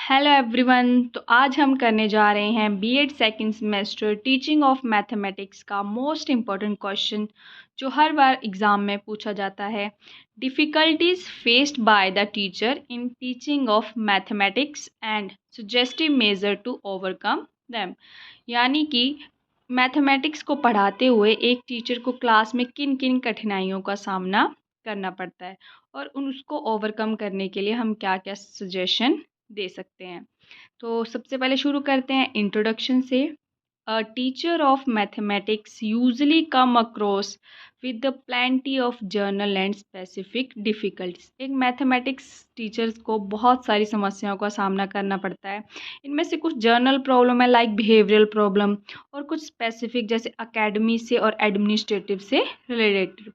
Hello everyone. तो आज हम करने जा रहे हैं B Ed second semester teaching of mathematics का मोस्ट इम्पॉर्टेंट क्वेश्चन जो हर बार एग्ज़ाम में पूछा जाता है। Difficulties faced by the teacher in teaching of mathematics and suggestive measure to overcome them. यानी कि मैथमेटिक्स को पढ़ाते हुए एक टीचर को क्लास में किन किन कठिनाइयों का सामना करना पड़ता है और उसको ओवरकम करने के लिए हम क्या क्या सजेशन दे सकते हैं। तो सबसे पहले शुरू करते हैं इंट्रोडक्शन से। A teacher of mathematics usually come across with the plenty of journal and specific difficulties. एक मैथमेटिक्स टीचर्स को बहुत सारी समस्याओं का सामना करना पड़ता है। इनमें से कुछ जर्नल प्रॉब्लम है लाइक बिहेवियरल प्रॉब्लम, और कुछ स्पेसिफिक जैसे अकेडमी से और एडमिनिस्ट्रेटिव से related.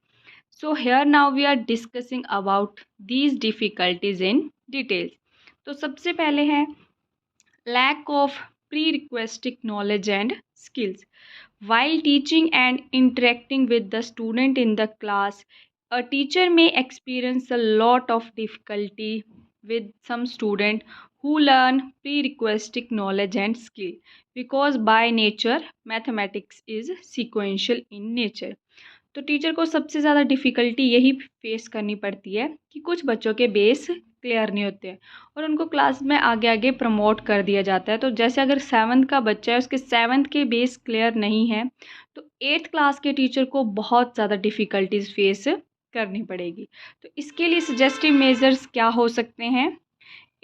So here now we are discussing about these difficulties in details. तो सबसे पहले है lack of prerequisite knowledge and skills. While teaching and interacting with the student in the class, a teacher may experience a lot of difficulty with some student who learn prerequisite knowledge and skill because by nature mathematics is sequential in nature. तो teacher को सबसे ज़्यादा difficulty यही face करनी पड़ती है कि कुछ बच्चों के बेस क्लियर नहीं होते हैं और उनको क्लास में आगे आगे प्रमोट कर दिया जाता है। तो जैसे अगर 7th का बच्चा है, उसके 7th के बेस क्लियर नहीं है, तो 8th क्लास के टीचर को बहुत ज़्यादा डिफ़िकल्टीज फेस करनी पड़ेगी। तो इसके लिए सजेस्टिव मेजर्स क्या हो सकते हैं?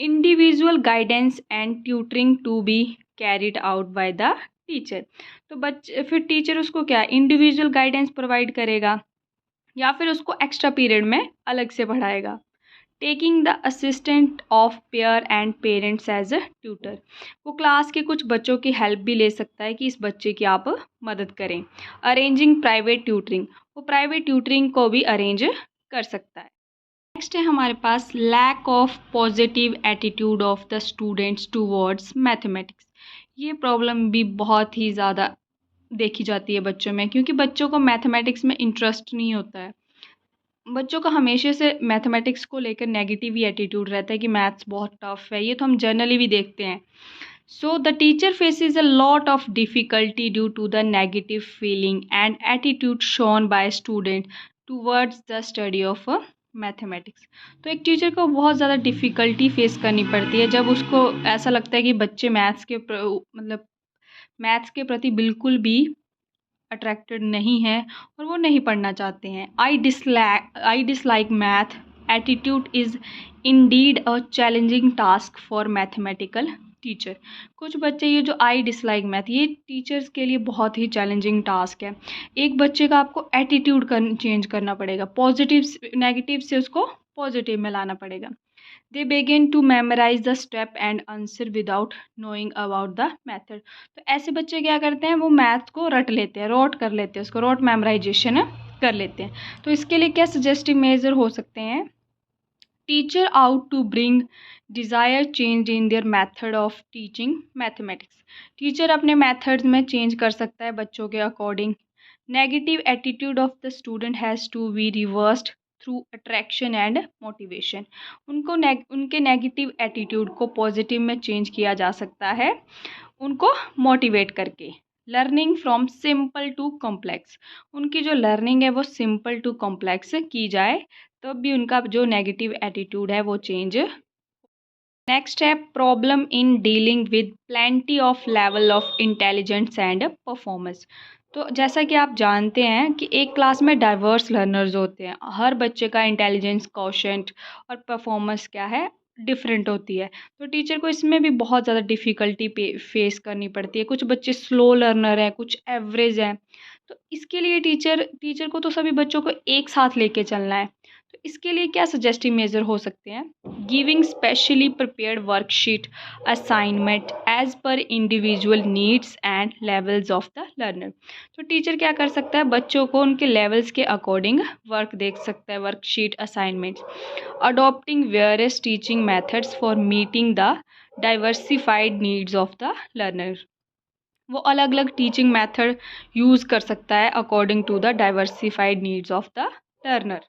Individual guidance and tutoring to be carried out by the teacher. तो बच्चे फिर टीचर उसको क्या इंडिविजुअल गाइडेंस प्रोवाइड करेगा या फिर उसको एक्स्ट्रा पीरियड में अलग से पढ़ाएगा। Taking the assistant of peer and parents as a tutor. वो क्लास के कुछ बच्चों की हेल्प भी ले सकता है कि इस बच्चे की आप मदद करें। अरेंजिंग प्राइवेट ट्यूटरिंग, वो प्राइवेट ट्यूटरिंग को भी अरेंज कर सकता है। नेक्स्ट है हमारे पास lack of positive attitude of the students towards mathematics. ये प्रॉब्लम भी बहुत ही ज़्यादा देखी जाती है बच्चों में, क्योंकि बच्चों को मैथमेटिक्स में इंटरेस्ट नहीं होता है। बच्चों का हमेशा से मैथमेटिक्स को लेकर नेगेटिव ही एटीट्यूड रहता है कि मैथ्स बहुत टफ है। ये तो हम जनरली भी देखते हैं। So the teacher faces a lot of difficulty due to the negative feeling and attitude shown by student towards the study of mathematics. तो एक टीचर को बहुत ज़्यादा डिफ़िकल्टी फेस करनी पड़ती है जब उसको ऐसा लगता है कि बच्चे मैथ्स के प्रति बिल्कुल भी अट्रैक्टेड नहीं है और वो नहीं पढ़ना चाहते हैं। I dislike math attitude is indeed a challenging task for mathematical teacher. कुछ बच्चे ये जो आई डिसलाइक मैथ, ये टीचर्स के लिए बहुत ही चैलेंजिंग टास्क है। एक बच्चे का आपको एटीट्यूड चेंज करना पड़ेगा, पॉजिटिव नेगेटिव से उसको पॉजिटिव में लाना पड़ेगा। They begin to memorise the step and answer without knowing about the method. तो ऐसे बच्चे क्या करते हैं, वो मैथ को रट लेते हैं, रोट कर लेते हैं, उसको रोट मेमोराइजेशन कर लेते हैं। तो इसके लिए क्या सजेस्टिव मेजर हो सकते हैं? Teacher ought to bring desire change in their method of teaching mathematics. Teacher अपने मेथड्स में चेंज कर सकता है बच्चों के according. Negative attitude of the student has to be reversed through attraction and motivation. उनके नेगेटिव एटीट्यूड को positive में चेंज किया जा सकता है उनको मोटिवेट करके। Learning from simple to complex, उनकी जो लर्निंग है वो सिंपल टू कॉम्प्लेक्स की जाए, तब भी उनका जो नेगेटिव एटीट्यूड है वो चेंज। नेक्स्ट है problem in dealing with plenty of level of intelligence and performance. तो जैसा कि आप जानते हैं कि एक क्लास में डाइवर्स लर्नर्स होते हैं, हर बच्चे का इंटेलिजेंस कोशेंट और परफॉर्मेंस क्या है डिफरेंट होती है। तो टीचर को इसमें भी बहुत ज़्यादा डिफ़िकल्टी फेस करनी पड़ती है। कुछ बच्चे स्लो लर्नर हैं, कुछ एवरेज हैं। तो इसके लिए टीचर को तो सभी बच्चों को एक साथ लेके चलना है। तो इसके लिए क्या सजेस्टिव मेजर हो सकते हैं? Giving specially prepared worksheet assignment as per individual needs and levels of the learner. तो टीचर क्या कर सकता है, बच्चों को उनके लेवल्स के अकॉर्डिंग वर्क दे सकता है, worksheet assignments. Adopting various teaching methods for meeting the diversified needs of the learner. वो अलग अलग टीचिंग मेथड यूज़ कर सकता है according to the diversified needs of the learner.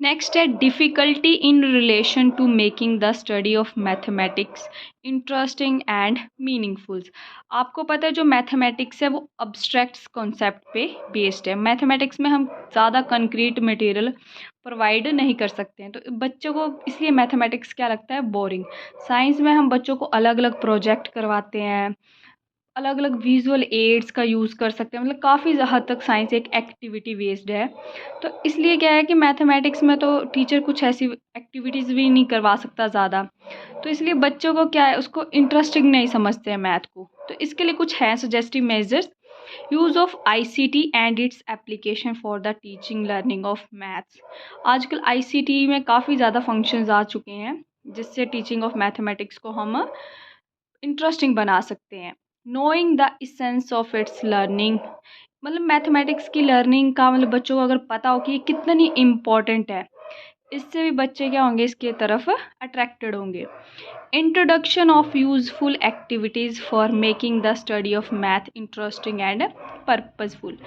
Next है difficulty in relation to making the study of mathematics interesting and meaningful. आपको पता है जो मैथमेटिक्स है वो अब्स्ट्रैक्ट कॉन्सेप्ट पे बेस्ड है। मैथमेटिक्स में हम ज़्यादा कंक्रीट मटेरियल प्रोवाइड नहीं कर सकते हैं, तो बच्चों को इसलिए मैथमेटिक्स क्या लगता है, बोरिंग। साइंस में हम बच्चों को अलग अलग प्रोजेक्ट करवाते हैं, अलग अलग विजुअल एड्स का यूज़ कर सकते हैं, मतलब काफ़ी हद तक साइंस एक एक्टिविटी बेस्ड है। तो इसलिए क्या है कि मैथमेटिक्स में तो टीचर कुछ ऐसी एक्टिविटीज़ भी नहीं करवा सकता ज़्यादा, तो इसलिए बच्चों को क्या है, उसको इंटरेस्टिंग नहीं समझते हैं मैथ को। तो इसके लिए कुछ है suggestive measures. Use of ICT and its application for the teaching learning of maths. आजकल आईसीटी में काफ़ी ज़्यादा फंक्शंस आ चुके हैं जिससे टीचिंग ऑफ मैथमेटिक्स को हम इंटरेस्टिंग बना सकते हैं। Knowing the essence of its learning, मतलब मैथमेटिक्स की लर्निंग का मतलब बच्चों को अगर पता हो कि ये कितनी इम्पॉर्टेंट है, इससे भी बच्चे क्या होंगे, इसके तरफ अट्रैक्टेड होंगे। Introduction of useful activities for making the study of math interesting and purposeful.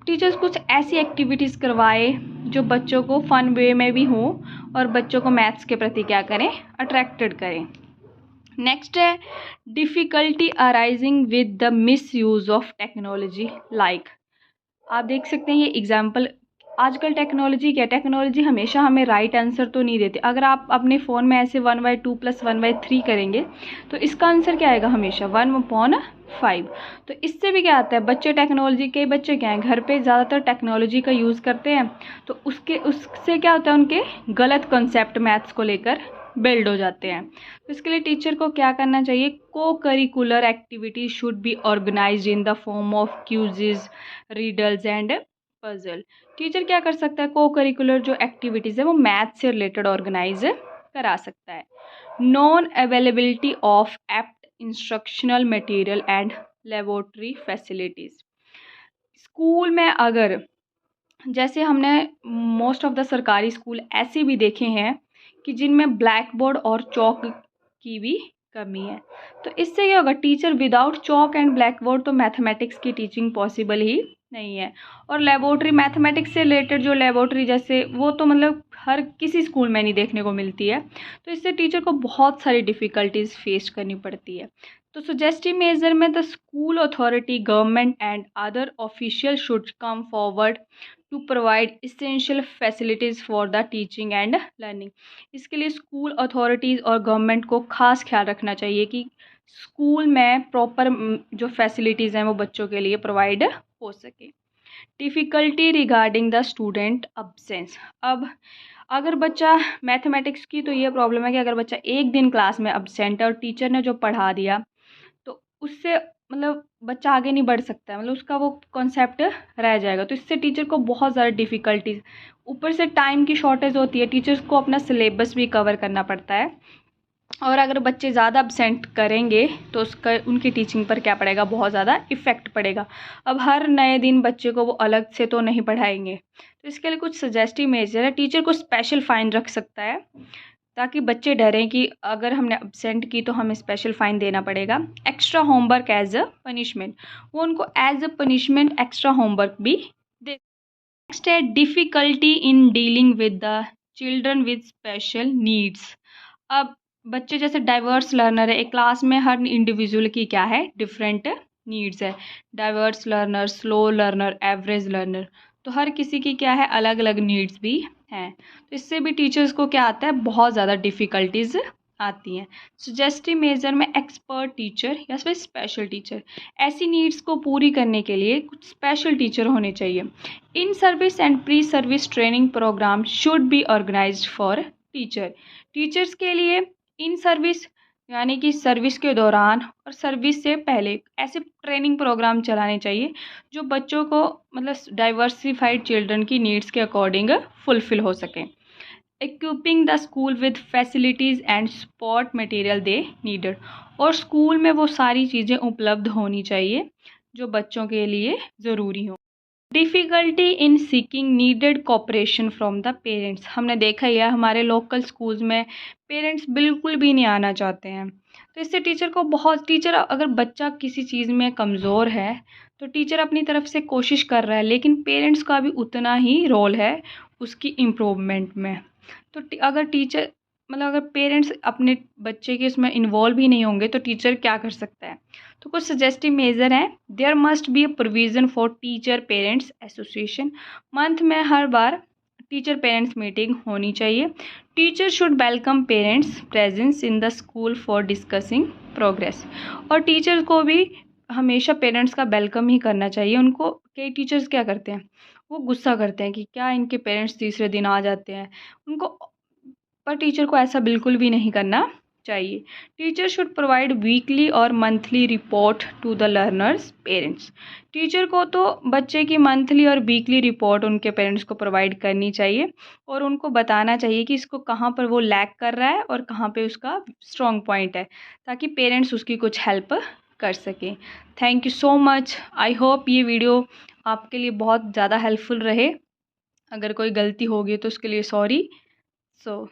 Teachers कुछ ऐसी एक्टिविटीज़ करवाए जो बच्चों को फन वे में भी हो और बच्चों को मैथ्स के प्रति क्या करें, अट्रैक्टेड करें। नेक्स्ट है difficulty arising with the miss use of technology. Like आप देख सकते हैं ये एग्जाम्पल, आजकल टेक्नोलॉजी क्या, टेक्नोलॉजी हमेशा हमें राइट आंसर तो नहीं देती। अगर आप अपने फ़ोन में ऐसे 1/2 + 1/3 करेंगे तो इसका आंसर क्या आएगा, हमेशा 1/5। तो इससे भी क्या आता है, बच्चे टेक्नोलॉजी के बच्चे क्या हैं, घर पे ज़्यादातर टेक्नोलॉजी का यूज़ करते हैं, तो उससे क्या होता है, उनके गलत कॉन्सेप्ट मैथ्स को लेकर बिल्ड हो जाते हैं। तो इसके लिए टीचर को क्या करना चाहिए, co-curricular activity should be organised in the form of quizzes, riddles and puzzle. Teacher क्या कर सकता है, को करिकुलर जो एक्टिविटीज़ है वो मैथ से रिलेटेड ऑर्गेनाइज करा सकता है। Non availability of apt instructional material and laboratory facilities. School में अगर, जैसे हमने मोस्ट ऑफ द सरकारी स्कूल ऐसे भी देखे हैं कि जिनमें ब्लैक बोर्ड और चौक की भी कमी है, तो इससे क्या होगा, teacher without chalk and black board तो मैथमेटिक्स की टीचिंग पॉसिबल ही नहीं है। और लेबोरेटरी, मैथमेटिक्स से रिलेटेड जो लेबोरेटरी जैसे वो तो मतलब हर किसी स्कूल में नहीं देखने को मिलती है, तो इससे टीचर को बहुत सारी डिफ़िकल्टीज फेस करनी पड़ती है। तो सजेस्टिव मेजर में the school authority, government and other official should come forward to provide essential facilities for the teaching and learning. इसके लिए स्कूल अथॉरिटीज़ और गवर्नमेंट को खास ख्याल रखना चाहिए कि स्कूल में प्रॉपर जो फैसिलिटीज़ हैं वो बच्चों के लिए प्रोवाइड हो सके। Difficulty regarding the student absence. अब अगर बच्चा, मैथमेटिक्स की तो ये प्रॉब्लम है कि अगर बच्चा एक दिन क्लास में अब्सेंट है और टीचर ने जो पढ़ा दिया तो उससे मतलब बच्चा आगे नहीं बढ़ सकता है, मतलब उसका वो कॉन्सेप्ट रह जाएगा। तो इससे टीचर को बहुत ज़्यादा डिफ़िकल्टीज, ऊपर से टाइम की शॉर्टेज होती है, टीचर्स को अपना सिलेबस भी कवर करना पड़ता है, और अगर बच्चे ज़्यादा अब्सेंट करेंगे तो उसका उनकी टीचिंग पर क्या पड़ेगा, बहुत ज़्यादा इफ़ेक्ट पड़ेगा। अब हर नए दिन बच्चे को वो अलग से तो नहीं पढ़ाएंगे, तो इसके लिए कुछ सजेस्टिव मेजर है। टीचर को स्पेशल फ़ाइन रख सकता है ताकि बच्चे डरें कि अगर हमने अब्सेंट की तो हमें स्पेशल फ़ाइन देना पड़ेगा। Extra homework as a punishment, वो उनको as a punishment extra homework भी दे। नेक्स्ट है difficulty in dealing with the children with special needs. अब बच्चे जैसे डाइवर्स लर्नर है, एक क्लास में हर इंडिविजुअल की क्या है, डिफरेंट नीड्स है। Diverse learner, slow learner, average learner, तो हर किसी की क्या है, अलग अलग नीड्स भी हैं। तो इससे भी टीचर्स को क्या आता है, बहुत ज़्यादा डिफ़िकल्टीज आती हैं। सजेस्टिव मेजर में एक्सपर्ट टीचर या फिर स्पेशल टीचर, ऐसी नीड्स को पूरी करने के लिए कुछ स्पेशल टीचर होने चाहिए। In service and pre service training program should be organised for teacher. Teachers के लिए इन सर्विस यानी कि सर्विस के दौरान और सर्विस से पहले ऐसे ट्रेनिंग प्रोग्राम चलाने चाहिए जो बच्चों को मतलब डाइवर्सिफाइड चिल्ड्रन की नीड्स के अकॉर्डिंग फुलफ़िल हो सकें। Equipping the school with facilities and support material they needed, और स्कूल में वो सारी चीज़ें उपलब्ध होनी चाहिए जो बच्चों के लिए ज़रूरी हो। Difficulty in seeking needed cooperation from the parents. हमने देखा ही है हमारे लोकल स्कूल्स में पेरेंट्स बिल्कुल भी नहीं आना चाहते हैं, तो इससे टीचर अगर बच्चा किसी चीज़ में कमज़ोर है तो टीचर अपनी तरफ से कोशिश कर रहा है, लेकिन पेरेंट्स का भी उतना ही रोल है उसकी इम्प्रूवमेंट में। तो अगर टीचर मतलब अगर पेरेंट्स अपने बच्चे के इसमें इन्वॉल्व ही नहीं होंगे तो टीचर क्या कर सकता है। तो कुछ सजेस्टिव मेजर हैं। There must be a provision for teacher parents association. Month में हर बार टीचर पेरेंट्स मीटिंग होनी चाहिए। Teacher should welcome parents presence in the school for discussing progress. और टीचर को भी हमेशा पेरेंट्स का वेलकम ही करना चाहिए। उनको कई टीचर्स क्या करते हैं, वो गुस्सा करते हैं कि क्या इनके पेरेंट्स तीसरे दिन आ जाते हैं उनको, पर टीचर को ऐसा बिल्कुल भी नहीं करना चाहिए। टीचर शुड प्रोवाइड वीकली और monthly report to the learners parents. Teacher को तो बच्चे की मंथली और वीकली रिपोर्ट उनके पेरेंट्स को प्रोवाइड करनी चाहिए और उनको बताना चाहिए कि इसको कहाँ पर वो लैक कर रहा है और कहाँ पे उसका स्ट्रॉन्ग पॉइंट है, ताकि पेरेंट्स उसकी कुछ हेल्प कर सकें। Thank you so much. I hope ये वीडियो आपके लिए बहुत ज़्यादा हेल्पफुल रहे। अगर कोई गलती होगी तो उसके लिए सॉरी। सो